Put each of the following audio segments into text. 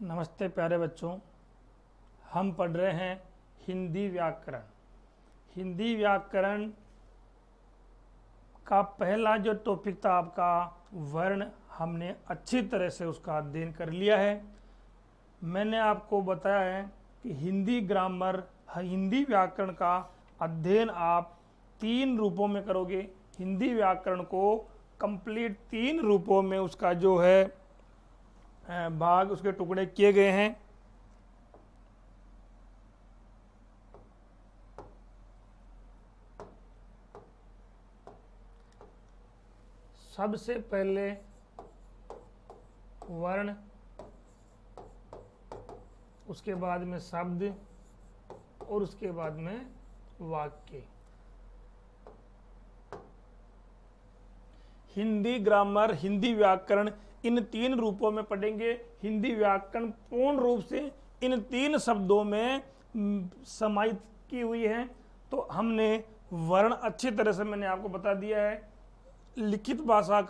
नमस्ते प्यारे बच्चों, हम पढ़ रहे हैं हिंदी व्याकरण। हिंदी व्याकरण का पहला जो टॉपिक था आपका वर्ण, हमने अच्छी तरह से उसका अध्ययन कर लिया है। मैंने आपको बताया है कि हिंदी ग्रामर, हिंदी व्याकरण का अध्ययन आप 3 रूपों में करोगे। हिंदी व्याकरण को कंप्लीट 3 रूपों में उसका जो है भाग, उसके टुकड़े किए गए हैं। सबसे पहले वर्ण, उसके बाद में शब्द और उसके बाद में वाक्य। हिंदी ग्रामर, हिंदी व्याकरण इन 3 रूपों में पढ़ेंगे। हिंदी व्याकरण पूर्ण रूप से इन 3 शब्दों में समाहित की हुई है। तो हमने वर्ण अच्छी तरह से मैंने आपको बता दिया है। लिखित भाषा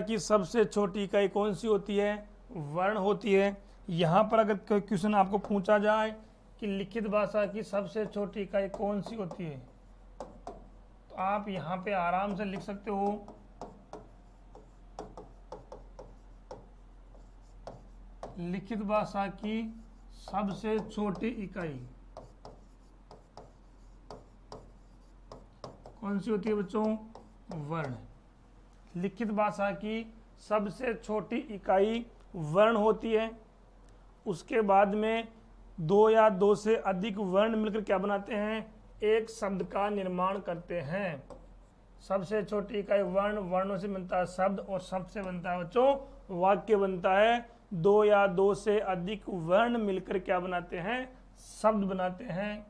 की सबसे छोटी इकाई कौन सी होती है? वर्ण होती है। यहाँ पर अगर कोई क्वेश्चन आपको पूछा जाए कि लिखित भाषा की सबसे छोटी इकाई कौन सी होती है, तो आप यहाँ पे आराम से लिख सकते हो लिखित भाषा की सबसे छोटी इकाई कौन सी होती है बच्चों? वर्ण। लिखित भाषा की सबसे छोटी इकाई वर्ण होती है। उसके बाद में 2 या 2 से अधिक वर्ण मिलकर क्या बनाते हैं? एक शब्द का निर्माण करते हैं। सबसे छोटी इकाई वर्ण, वर्णों से बनता है शब्द, और शब्द से बनता है बच्चों वाक्य बनता है। 2 या 2 से अधिक वर्ण मिलकर क्या बनाते हैं? शब्द बनाते हैं।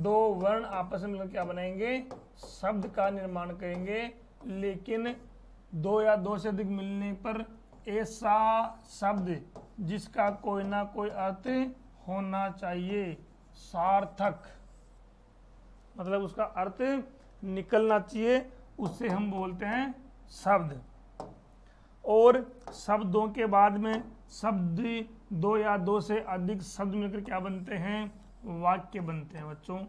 2 वर्ण आपस में मिलकर क्या बनाएंगे? शब्द का निर्माण करेंगे। लेकिन 2 या 2 से अधिक मिलने पर ऐसा शब्द जिसका कोई ना कोई अर्थ होना चाहिए, सार्थक, मतलब उसका अर्थ निकलना चाहिए, उससे हम बोलते हैं शब्द। और शब्दों के बाद में शब्द 2 या 2 से अधिक शब्द मिलकर क्या बनते हैं? वाक्य बनते हैं बच्चों।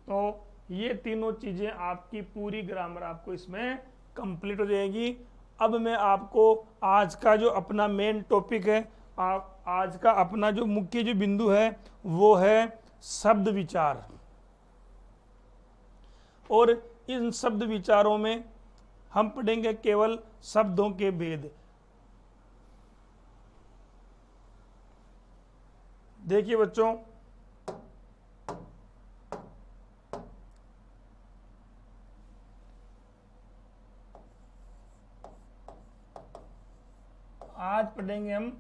तो ये तीनों चीजें आपकी पूरी ग्रामर आपको इसमें कंप्लीट हो जाएगी। अब मैं आपको आज का जो अपना मेन टॉपिक है, आज का अपना जो मुख्य जो बिंदु है वो है शब्द विचार। और इन शब्द विचारों में हम पढ़ेंगे केवल शब्दों के भेद। देखिए बच्चों, आज पढ़ेंगे हम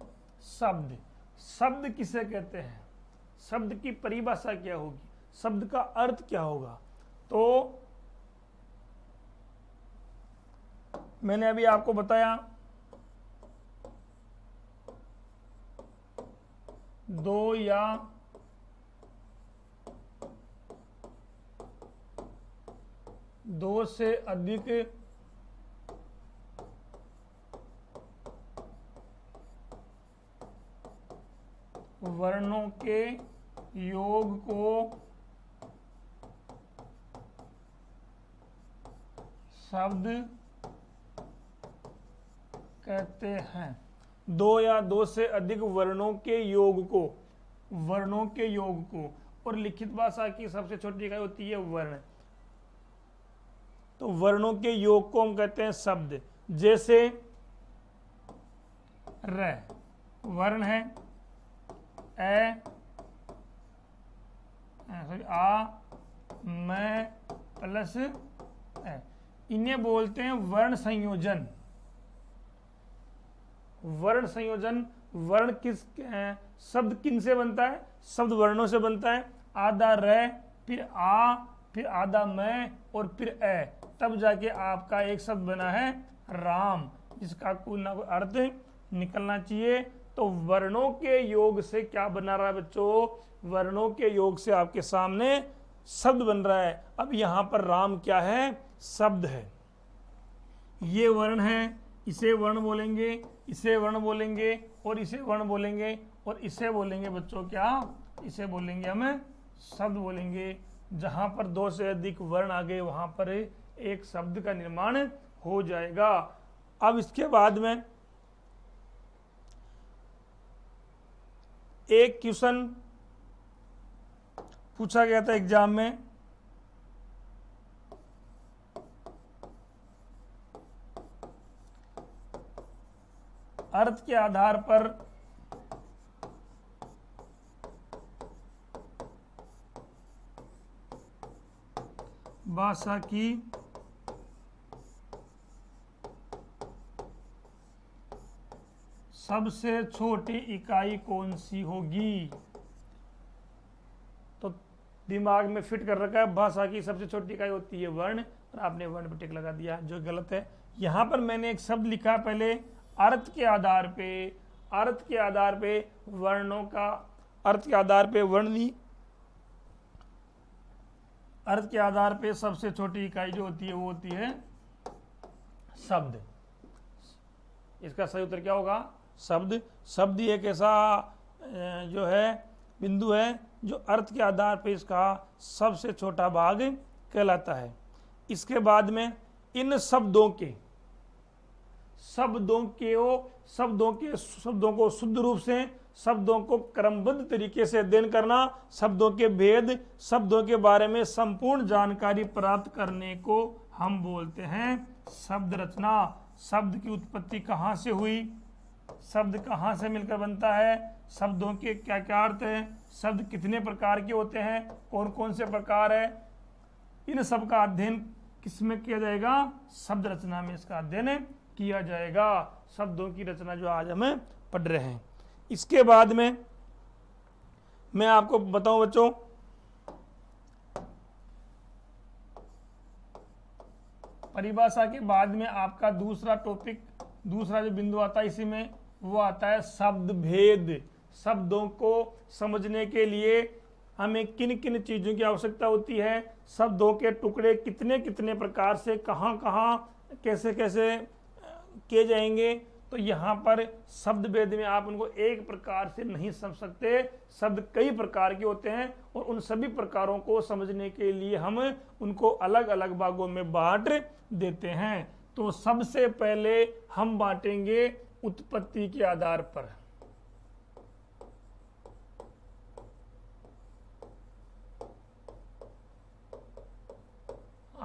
शब्द। शब्द किसे कहते हैं? शब्द की परिभाषा क्या होगी? शब्द का अर्थ क्या होगा? तो मैंने अभी आपको बताया 2 या 2 से अधिक वर्णों के योग को शब्द कहते हैं। 2 या 2 से अधिक वर्णों के योग को, वर्णों के योग को। और लिखित भाषा की सबसे छोटी इकाई होती है वर्ण। तो वर्णों के योग को हम कहते हैं शब्द। जैसे र वर्ण है, आ, मैं प्लस ए, इन्हें बोलते हैं वर्ण संयोजन। वर्ण संयोजन। वर्ण किस शब्द किन से बनता है? शब्द वर्णों से बनता है। आधा र, फिर आ, फिर आधा मैं, और फिर ए, तब जाके आपका एक शब्द बना है राम, जिसका कोई ना कोई अर्थ निकलना चाहिए। तो वर्णों के योग से क्या बना रहा है बच्चों? वर्णों के योग से आपके सामने शब्द बन रहा है। अब यहां पर राम क्या है? शब्द है। ये वर्ण है, इसे वर्ण बोलेंगे, इसे वर्ण बोलेंगे, और इसे वर्ण बोलेंगे, और इसे बोलेंगे बच्चों क्या, इसे बोलेंगे हम शब्द बोलेंगे। जहां पर दो से अधिक वर्ण आ गए वहां पर एक शब्द का निर्माण हो जाएगा। अब इसके बाद में एक क्वेश्चन पूछा गया था एग्जाम में, अर्थ के आधार पर भाषा की सबसे छोटी इकाई कौन सी होगी। तो दिमाग में फिट कर रखा है भाषा की सबसे छोटी इकाई होती है वर्ण, और आपने वर्ण पर टिक लगा दिया जो गलत है। यहां पर मैंने एक शब्द लिखा पहले, अर्थ के आधार पे, अर्थ के आधार पे वर्णों का, अर्थ के आधार पे वर्ण ली, अर्थ के आधार पे सबसे छोटी इकाई जो होती है वो होती है शब्द। इसका सही उत्तर क्या होगा, शब्द। शब्द एक ऐसा जो है बिंदु है जो अर्थ के आधार पे इसका सबसे छोटा भाग कहलाता है। इसके बाद में इन शब्दों को शुद्ध रूप से शब्दों को क्रमबद्ध तरीके से अध्ययन करना, शब्दों के भेद, शब्दों के बारे में संपूर्ण जानकारी प्राप्त करने को हम बोलते हैं शब्द रचना। शब्द की उत्पत्ति कहाँ से हुई, शब्द कहाँ से मिलकर बनता है, शब्दों के क्या क्या अर्थ हैं, शब्द कितने प्रकार के होते हैं, कौन कौन से प्रकार है, इन सब का अध्ययन किसमें किया जाएगा, शब्द रचना में इसका अध्ययन किया जाएगा। शब्दों की रचना जो आज हमें पढ़ रहे हैं। इसके बाद में मैं आपको बताऊं बच्चों, परिभाषा के बाद में आपका दूसरा टॉपिक, दूसरा जो बिंदु आता है इसी में, वो आता है शब्द भेद। शब्दों को समझने के लिए हमें किन किन चीजों की आवश्यकता होती है, शब्दों के टुकड़े कितने कितने प्रकार से कहाँ कहाँ कैसे कैसे किए जाएंगे। तो यहाँ पर शब्द भेद में आप उनको एक प्रकार से नहीं समझ सकते, शब्द कई प्रकार के होते हैं, और उन सभी प्रकारों को समझने के लिए हम उनको अलग अलग भागों में बांट देते हैं। तो सबसे पहले हम बांटेंगे उत्पत्ति के आधार पर।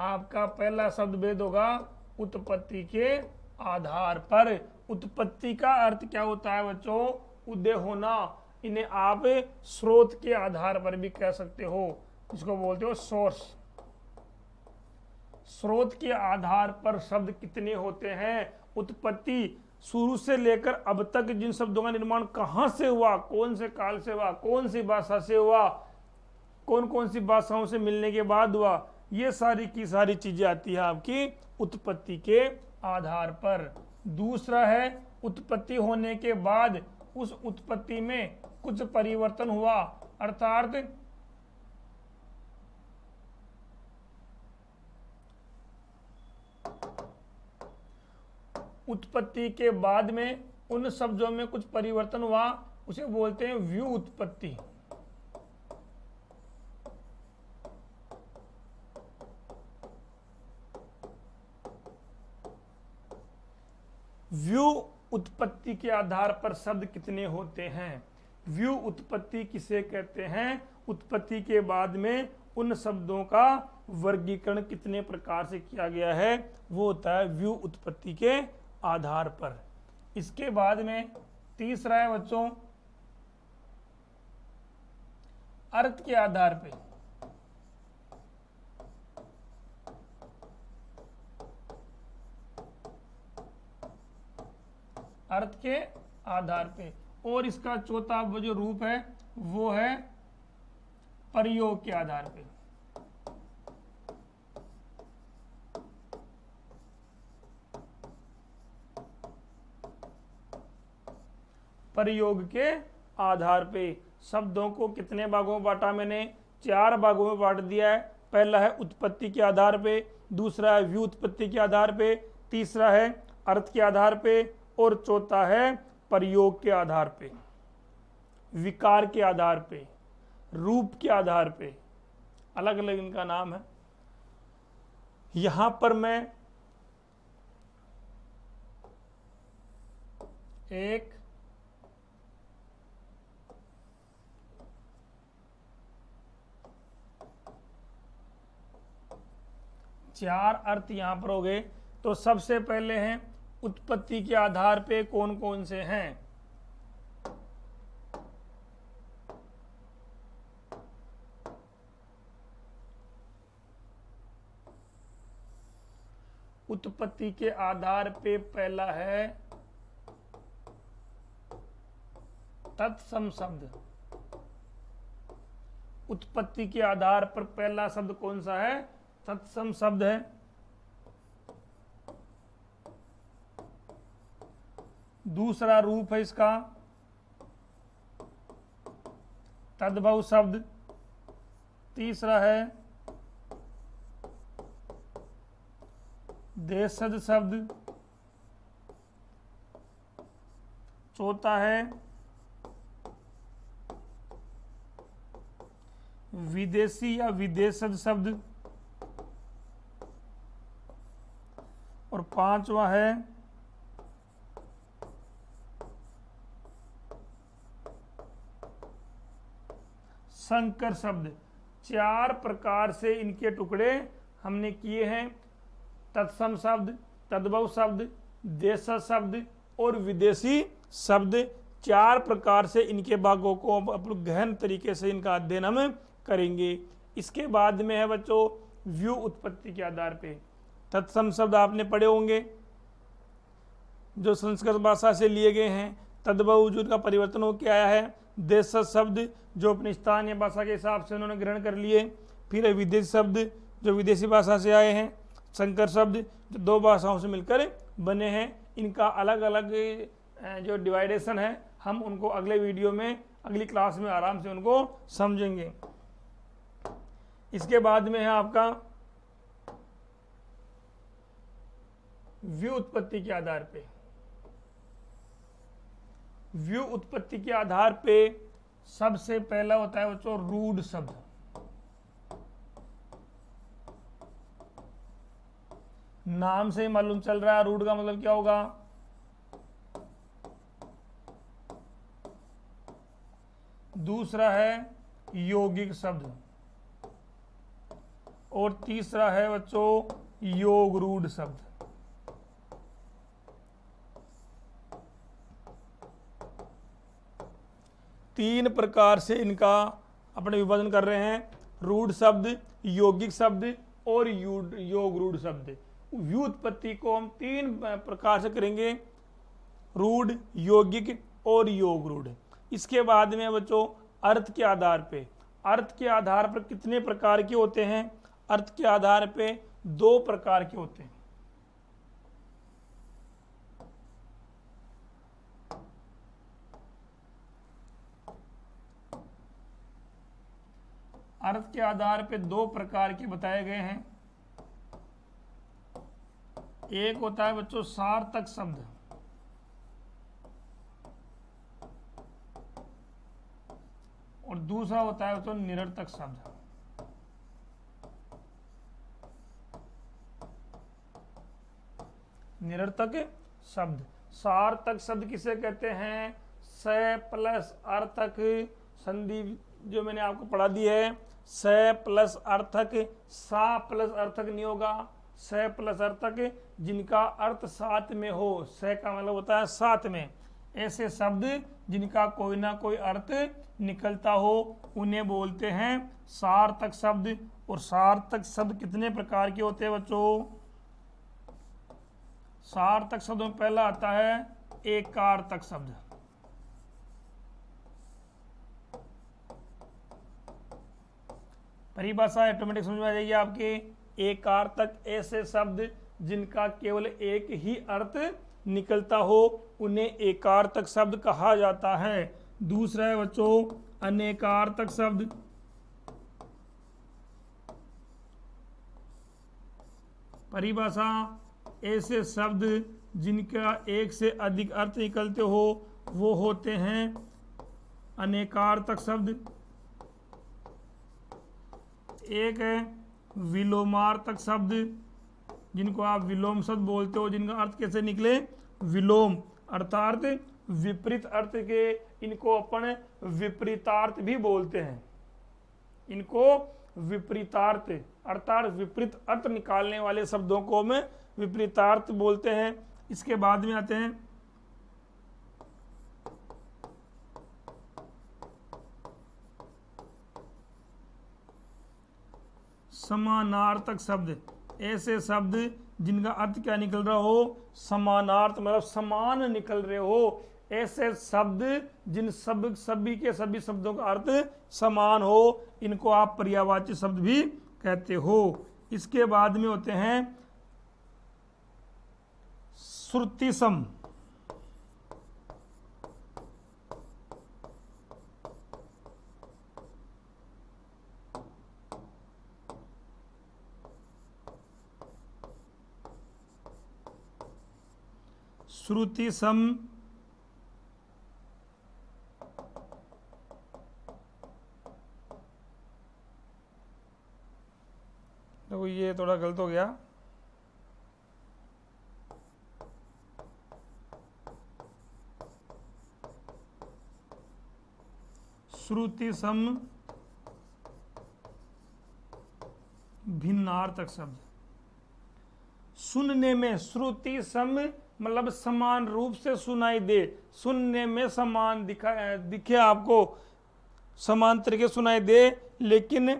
आपका पहला शब्द भेद होगा उत्पत्ति के आधार पर। उत्पत्ति का अर्थ क्या होता है बच्चों, उदय होना। इन्हें आप स्रोत के आधार पर भी कह सकते हो, इसको बोलते हो सोर्स। स्रोत के आधार पर शब्द कितने होते हैं, उत्पत्ति शुरू से लेकर अब तक जिन शब्दों का निर्माण कहां से हुआ, कौन से काल से हुआ, कौन सी भाषा से हुआ, कौन कौन सी भाषाओं से मिलने के बाद हुआ, ये सारी की सारी चीजें आती है आपकी उत्पत्ति के आधार पर। दूसरा है उत्पत्ति होने के बाद उस उत्पत्ति में कुछ परिवर्तन हुआ, अर्थात उत्पत्ति के बाद में उन शब्दों में कुछ परिवर्तन हुआ, उसे बोलते हैं व्युत्पत्ति। व्यू उत्पत्ति के आधार पर शब्द कितने होते हैं। व्यू उत्पत्ति किसे कहते हैं, उत्पत्ति के बाद में उन शब्दों का वर्गीकरण कितने प्रकार से किया गया है, वो होता है व्यू उत्पत्ति के आधार पर। इसके बाद में तीसरा है बच्चों अर्थ के आधार पे। अर्थ के आधार पे। और इसका चौथा जो रूप है वो है प्रयोग के आधार पे। प्रयोग के आधार पे शब्दों को कितने भागों में बांटा मैंने, 4 भागों में बांट दिया है। पहला है उत्पत्ति के आधार पे, दूसरा है व्युत्पत्ति के आधार पे, तीसरा है अर्थ के आधार पे, और चौथा है प्रयोग के आधार पे, विकार के आधार पे, रूप के आधार पे, अलग अलग इनका नाम है। यहां पर मैं एक चार अर्थ यहां पर हो गए। तो सबसे पहले हैं उत्पत्ति के आधार पे कौन कौन से हैं। उत्पत्ति के आधार पे पहला है तत्सम शब्द। उत्पत्ति के आधार पर पहला शब्द कौन सा है? तत्सम शब्द है। दूसरा रूप है इसका तद्भव शब्द। तीसरा है देशज शब्द। चौथा है विदेशी या विदेशज शब्द। और पांचवा है संकर शब्द। चार प्रकार से इनके टुकड़े हमने किए हैं। तत्सम शब्द, तद्भव शब्द, देशज शब्द और विदेशी शब्द। चार प्रकार से इनके भागों को अब गहन तरीके से इनका अध्ययन हम करेंगे। इसके बाद में है बच्चों व्यू उत्पत्ति के आधार पे। तत्सम शब्द आपने पढ़े होंगे जो संस्कृत भाषा से लिए गए हैं। तद्भव जो का परिवर्तन होकर आया है। देशज शब्द जो अपनी स्थानीय भाषा के हिसाब से उन्होंने ग्रहण कर लिए। फिर है विदेशी शब्द जो विदेशी भाषा से आए हैं। संकर शब्द जो दो भाषाओं से मिलकर बने हैं। इनका अलग अलग जो डिवाइडेशन है हम उनको अगले वीडियो में अगली क्लास में आराम से उनको समझेंगे। इसके बाद में है आपका व्यू उत्पत्ति के आधार पे। व्यू उत्पत्ति के आधार पे सबसे पहला होता है बच्चों रूढ़ शब्द। नाम से ही मालूम चल रहा है रूढ़ का मतलब क्या होगा। दूसरा है यौगिक शब्द और तीसरा है बच्चों योग रूढ़ शब्द। तीन प्रकार से इनका अपने विभाजन कर रहे हैं। रूढ़ शब्द, यौगिक शब्द और योग रूढ़ शब्द। व्यू उत्पत्ति को हम तीन प्रकार से करेंगे, रूढ़, यौगिक और योग रूढ़। इसके बाद में बच्चों अर्थ के आधार पे। अर्थ के आधार पर कितने प्रकार के होते हैं? अर्थ के आधार पे दो प्रकार के होते हैं। अर्थ के आधार पे दो प्रकार के बताए गए हैं। एक होता है बच्चों सार्थक शब्द और दूसरा होता है बच्चों निरर्थक शब्द। निरर्थक शब्द। सार्थक शब्द किसे कहते हैं? स प्लस अर्थक संधि जो मैंने आपको पढ़ा दी है। स प्लस अर्थक, सा प्लस अर्थक नहीं होगा। स प्लस अर्थक जिनका अर्थ साथ में हो। स का मतलब होता है साथ में। ऐसे शब्द जिनका कोई ना कोई अर्थ निकलता हो उन्हें बोलते हैं सार्थक शब्द। और सार्थक शब्द कितने प्रकार के होते हैं बच्चों? सार्थक शब्दों में पहला आता है एकार्थक शब्द। परिभाषा ऑटोमेटिक समझ में आ जाएगी आपके। एकार्थक ऐसे शब्द जिनका केवल एक ही अर्थ निकलता हो उन्हें एकार्थक शब्द कहा जाता है। दूसरा है बच्चों अनेकार्थक शब्द। परिभाषा ऐसे शब्द जिनका एक से अधिक अर्थ निकलते हो वो होते हैं अनेकार्थक शब्द। एक है विलोमार्थक शब्द, जिनको आप विलोम शब्द बोलते हो, जिनका अर्थ कैसे निकले विलोम, अर्थात विपरीत अर्थ के। इनको अपन विपरीतार्थ भी बोलते हैं। इनको विपरीतार्थ अर्थात विपरीत अर्थ निकालने वाले शब्दों को में विपरीतार्थ बोलते हैं। इसके बाद में आते हैं समानार्थक शब्द। ऐसे शब्द जिनका अर्थ क्या निकल रहा हो समानार्थ, मतलब समान निकल रहे हो। ऐसे शब्द जिन सभी के सभी शब्दों का अर्थ समान हो, इनको आप पर्यायवाची शब्द भी कहते हो। इसके बाद में होते हैं श्रुतिसम। श्रुतिसम देखो ये थोड़ा गलत हो गया। श्रुतिसम भिन्नार्थक शब्द। सुनने में श्रुति सम मतलब समान रूप से सुनाई दे, सुनने में समान दिखे आपको, समान तरीके सुनाई दे, लेकिन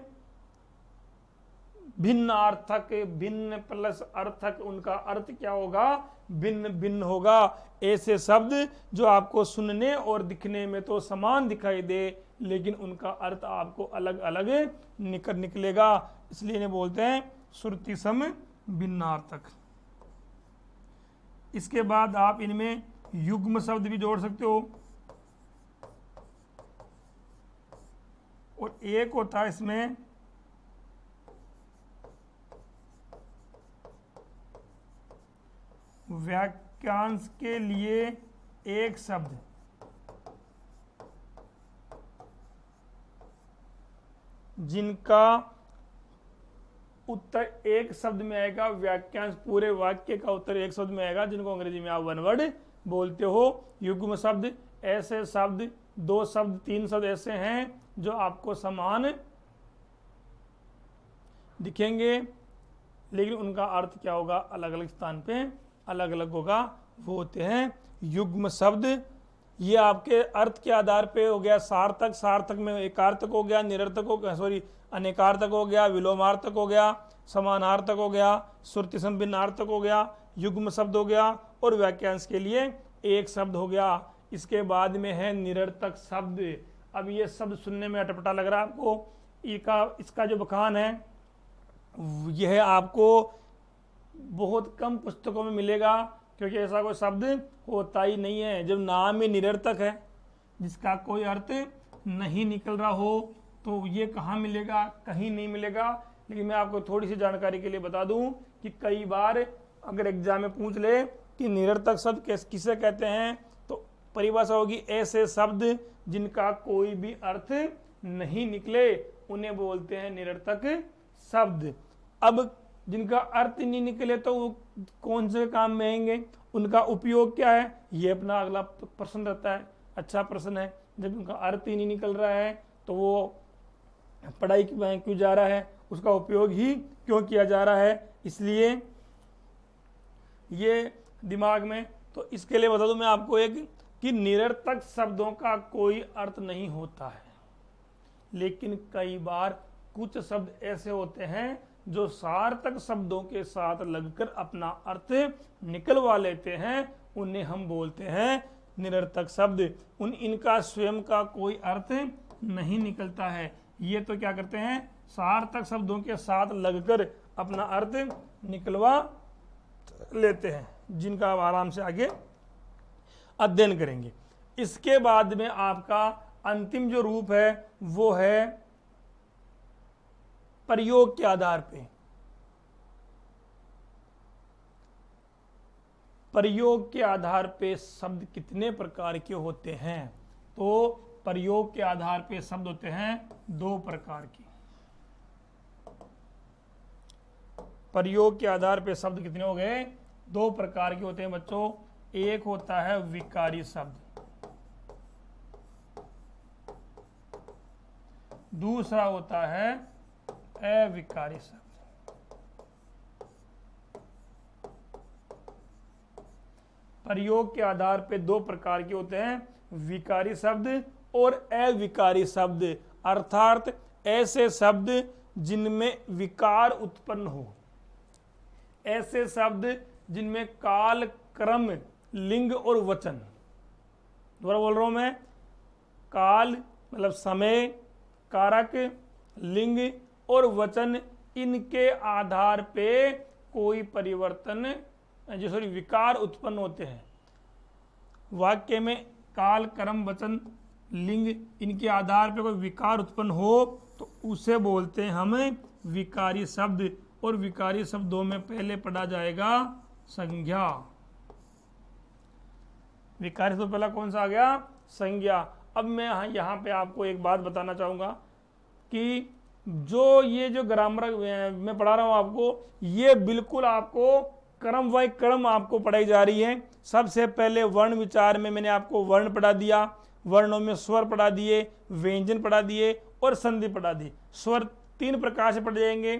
भिन्न अर्थक, भिन्न प्लस अर्थक, उनका अर्थ क्या होगा भिन्न भिन्न होगा। ऐसे शब्द जो आपको सुनने और दिखने में तो समान दिखाई दे, लेकिन उनका अर्थ आपको अलग अलग निकलेगा, इसलिए इन्हें बोलते हैं श्रुतिसम भिन्नार्थक। इसके बाद आप इनमें युग्म शब्द भी जोड़ सकते हो, और एक होता है इसमें वाक्यांश के लिए एक शब्द, जिनका उत्तर एक शब्द में आएगा। वाक्यांश पूरे वाक्य का उत्तर एक शब्द में आएगा, जिनको अंग्रेजी में आप वन वर्ड बोलते हो। युग्म शब्द ऐसे शब्द, दो शब्द तीन शब्द ऐसे हैं जो आपको समान दिखेंगे, लेकिन उनका अर्थ क्या होगा अलग अलग स्थान पे अलग अलग होगा, वो होते हैं युग्म शब्द। ये आपके अर्थ के आधार पे हो गया सार्थक, सार्थक में एकार्थक हो गया, निरर्थक हो गया, सॉरी अनेकार्थक हो गया, विलोमार्थक हो गया, समानार्थक हो गया, श्रुतिसम भिन्नार्थक हो गया, युग्म शब्द हो गया, और वाक्यांश के लिए एक शब्द हो गया। इसके बाद में है निरर्थक शब्द। अब ये शब्द सुनने में अटपटा लग रहा है आपको, इसका जो बखान है यह आपको बहुत कम पुस्तकों में मिलेगा, क्योंकि ऐसा कोई शब्द होता ही नहीं है। जब नाम ही निरर्थक है, जिसका कोई अर्थ नहीं निकल रहा हो, तो ये कहाँ मिलेगा, कहीं नहीं मिलेगा। लेकिन मैं आपको थोड़ी सी जानकारी के लिए बता दूं कि कई बार अगर एग्जाम में पूछ ले कि निरर्थक शब्द किसे कहते हैं, तो परिभाषा होगी ऐसे शब्द जिनका कोई भी अर्थ नहीं निकले, उन्हें बोलते हैं निरर्थक शब्द। अब जिनका अर्थ नहीं निकले तो वो कौन से काम में आएंगे, उनका उपयोग क्या है, ये अपना अगला प्रश्न रहता है। अच्छा प्रश्न है, जब उनका अर्थ ही नहीं निकल रहा है तो वो पढ़ाई क्यों जा रहा है, उसका उपयोग ही क्यों किया जा रहा है। इसलिए ये दिमाग में, तो इसके लिए बता दूं मैं आपको एक कि निरर्थक शब्दों का कोई अर्थ नहीं होता है, लेकिन कई बार कुछ शब्द ऐसे होते हैं जो सार्थक शब्दों के साथ लगकर अपना अर्थ निकलवा लेते हैं, उन्हें हम बोलते हैं निरर्थक शब्द। इनका स्वयं का कोई अर्थ नहीं निकलता है, ये तो क्या करते हैं सार्थक शब्दों के साथ लगकर अपना अर्थ निकलवा लेते हैं, जिनका आप आराम से आगे अध्ययन करेंगे। इसके बाद में आपका अंतिम जो रूप है वो है प्रयोग के आधार पे। प्रयोग के आधार पे शब्द कितने प्रकार के होते हैं? तो प्रयोग के आधार पे शब्द होते हैं 2 प्रकार के। प्रयोग के आधार पे शब्द कितने हो गए? 2 प्रकार के होते हैं बच्चों। एक होता है विकारी शब्द, दूसरा होता है अविकारी शब्द। प्रयोग के आधार पे 2 प्रकार के होते हैं, विकारी शब्द और अविकारी शब्द, अर्थात ऐसे शब्द जिनमें विकार उत्पन्न हो, ऐसे शब्द जिनमें काल, क्रम, लिंग और वचन, दोबारा बोल रहा हूं मैं, काल मतलब समय, कारक, लिंग और वचन, इनके आधार पे कोई परिवर्तन जो सॉरी विकार उत्पन्न होते हैं। वाक्य में काल, कर्म, वचन, लिंग, इनके आधार पे कोई विकार उत्पन्न हो तो उसे बोलते हैं हम विकारी शब्द। और विकारी शब्दों में पहले पढ़ा जाएगा संज्ञा। विकारी शब्द पहला कौन सा आ गया? संज्ञा। अब मैं यहाँ पे आपको एक बात बताना चाहूंगा कि ये जो ग्रामर मैं पढ़ा रहा हूं आपको, ये बिल्कुल आपको क्रम वाई क्रम आपको पढ़ाई जा रही है। सबसे पहले वर्ण विचार में मैंने आपको वर्ण पढ़ा दिया, वर्णों में स्वर पढ़ा दिए, व्यंजन पढ़ा दिए और संधि पढ़ा दी। स्वर 3 प्रकार से पढ़ जाएंगे,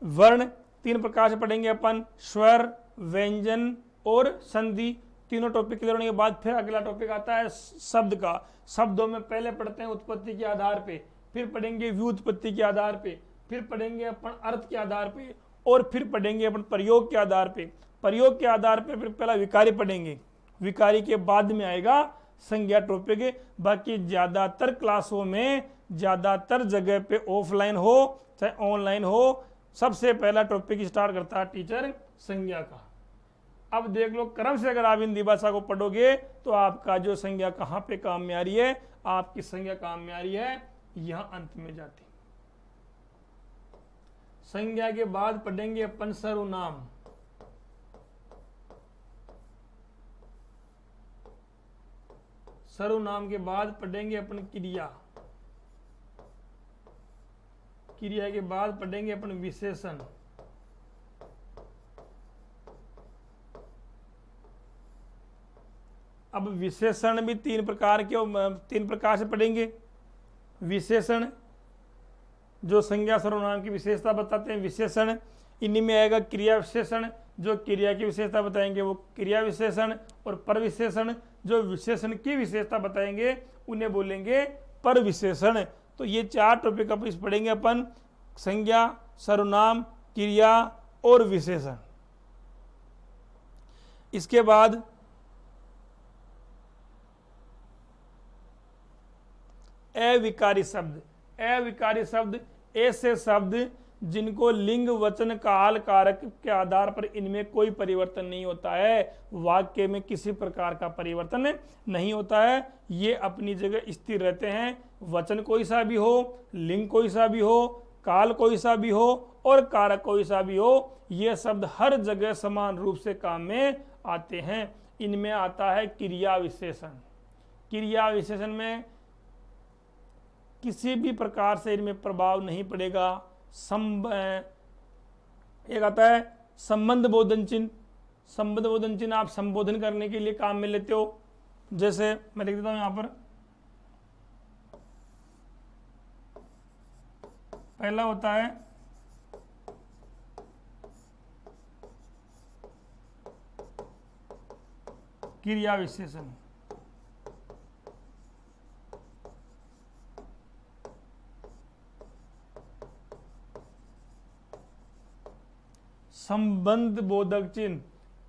वर्ण 3 प्रकार से पढ़ेंगे अपन, स्वर, व्यंजन और संधि। तीनों टॉपिक क्लियर होने के बाद फिर अगला टॉपिक आता है शब्द का। शब्दों में पहले पढ़ते हैं उत्पत्ति के आधार पे, फिर पढ़ेंगे व्युत्पत्ति के आधार पे, फिर पढ़ेंगे अपन अर्थ के आधार पे, और फिर पढ़ेंगे अपन प्रयोग के आधार पे। प्रयोग के आधार पे फिर पहला विकारी पढ़ेंगे, विकारी के बाद में आएगा संज्ञा टॉपिक। बाकी ज्यादातर क्लासों में, ज्यादातर जगह पे ऑफलाइन हो चाहे ऑनलाइन हो, सबसे पहला टॉपिक स्टार्ट करता है टीचर संज्ञा का। अब देख लो, क्रम से अगर आप हिंदी भाषा को पढ़ोगे तो आपका जो संज्ञा कहाँ पे काम में आ रही है, आपकी संज्ञा काम में आ रही है यहां अंत में जाती। संज्ञा के बाद पढ़ेंगे अपन सर्वनाम। सर्वनाम के बाद पढ़ेंगे अपन क्रिया। क्रिया के बाद पढ़ेंगे अपन विशेषण। अब विशेषण भी 3 प्रकार से पढ़ेंगे। विशेषण जो संज्ञा सर्वनाम की विशेषता बताते हैं विशेषण, इन्हीं में आएगा क्रिया विशेषण, जो क्रिया की विशेषता बताएंगे वो क्रिया विशेषण, और पर विशेषण जो विशेषण की विशेषता बताएंगे उन्हें बोलेंगे पर विशेषण। तो ये 4 टॉपिक अपन पढ़ेंगे अपन, संज्ञा, सर्वनाम, क्रिया और विशेषण। इसके बाद अविकारी शब्द। अविकारी शब्द ऐसे शब्द जिनको लिंग, वचन, काल, कारक के आधार पर इनमें कोई परिवर्तन नहीं होता है, वाक्य में किसी प्रकार का परिवर्तन नहीं होता है, ये अपनी जगह स्थिर रहते हैं। वचन कोई सा भी हो, लिंग कोई सा भी हो, काल कोई सा भी हो और कारक कोई सा भी हो, ये शब्द हर जगह समान रूप से काम में आते हैं। इनमें आता है क्रिया विशेषण। क्रिया विशेषण में किसी भी प्रकार से इनमें प्रभाव नहीं पड़ेगा। एक आता है संबंध बोधन चिन्ह। संबंध बोधन चिन्ह आप संबोधन करने के लिए काम में लेते हो। जैसे मैं लिख देता हूं यहां पर, पहला होता है क्रिया विशेषण। संबंध बोधक चिन्ह।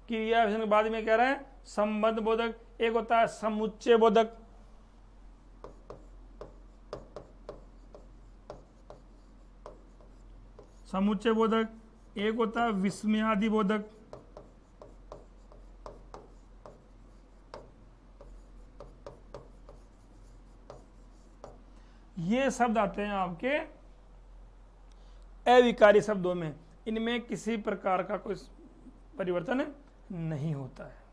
क्रिया विशेषण के बाद में कह रहे हैं संबंध बोधक। एक होता है समुच्चय बोधक, समुच्चय बोधक। एक होता है विस्मयादि बोधक। ये शब्द आते हैं आपके अविकारी शब्दों में। इनमें किसी प्रकार का कोई परिवर्तन नहीं होता है।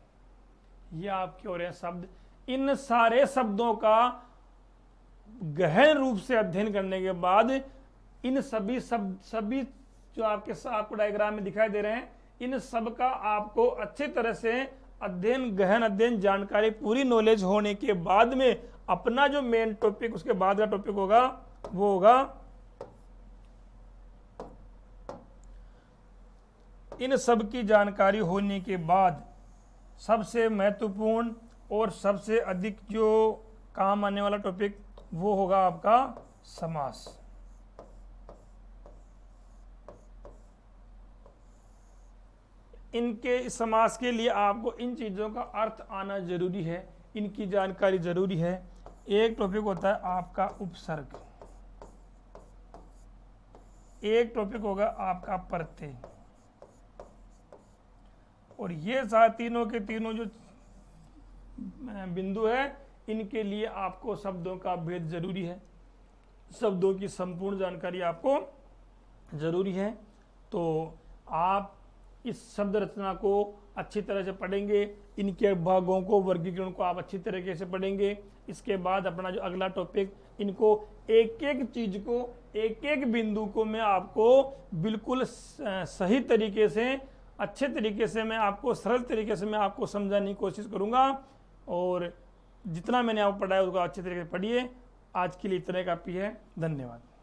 ये आपके हो रहे हैं शब्द। इन सारे शब्दों का गहन रूप से अध्ययन करने के बाद इन सभी जो आपको डायग्राम में दिखाई दे रहे हैं, इन सब का आपको अच्छी तरह से गहन अध्ययन, जानकारी, पूरी नॉलेज होने के बाद में अपना जो मेन टॉपिक, उसके बाद का टॉपिक होगा वो होगा इन सब की जानकारी होने के बाद सबसे महत्वपूर्ण और सबसे अधिक जो काम आने वाला टॉपिक वो होगा आपका समास। इनके समास के लिए आपको इन चीजों का अर्थ आना जरूरी है, इनकी जानकारी जरूरी है। एक टॉपिक होता है आपका उपसर्ग, एक टॉपिक होगा आपका प्रत्यय, और ये तीनों के तीनों जो बिंदु है, इनके लिए आपको शब्दों का भेद जरूरी है, शब्दों की संपूर्ण जानकारी आपको जरूरी है। तो आप इस शब्द रचना को अच्छी तरह से पढ़ेंगे, इनके भागों को, वर्गीकरण को आप अच्छी तरीके से पढ़ेंगे। इसके बाद अपना जो अगला टॉपिक, इनको एक एक चीज को, एक एक बिंदु को मैं आपको बिल्कुल सही तरीके से, अच्छे तरीके से, मैं आपको सरल तरीके से मैं आपको समझाने की कोशिश करूंगा। और जितना मैंने आपको पढ़ाया उसको अच्छे तरीके से पढ़िए। आज के लिए इतना काफ़ी है। धन्यवाद।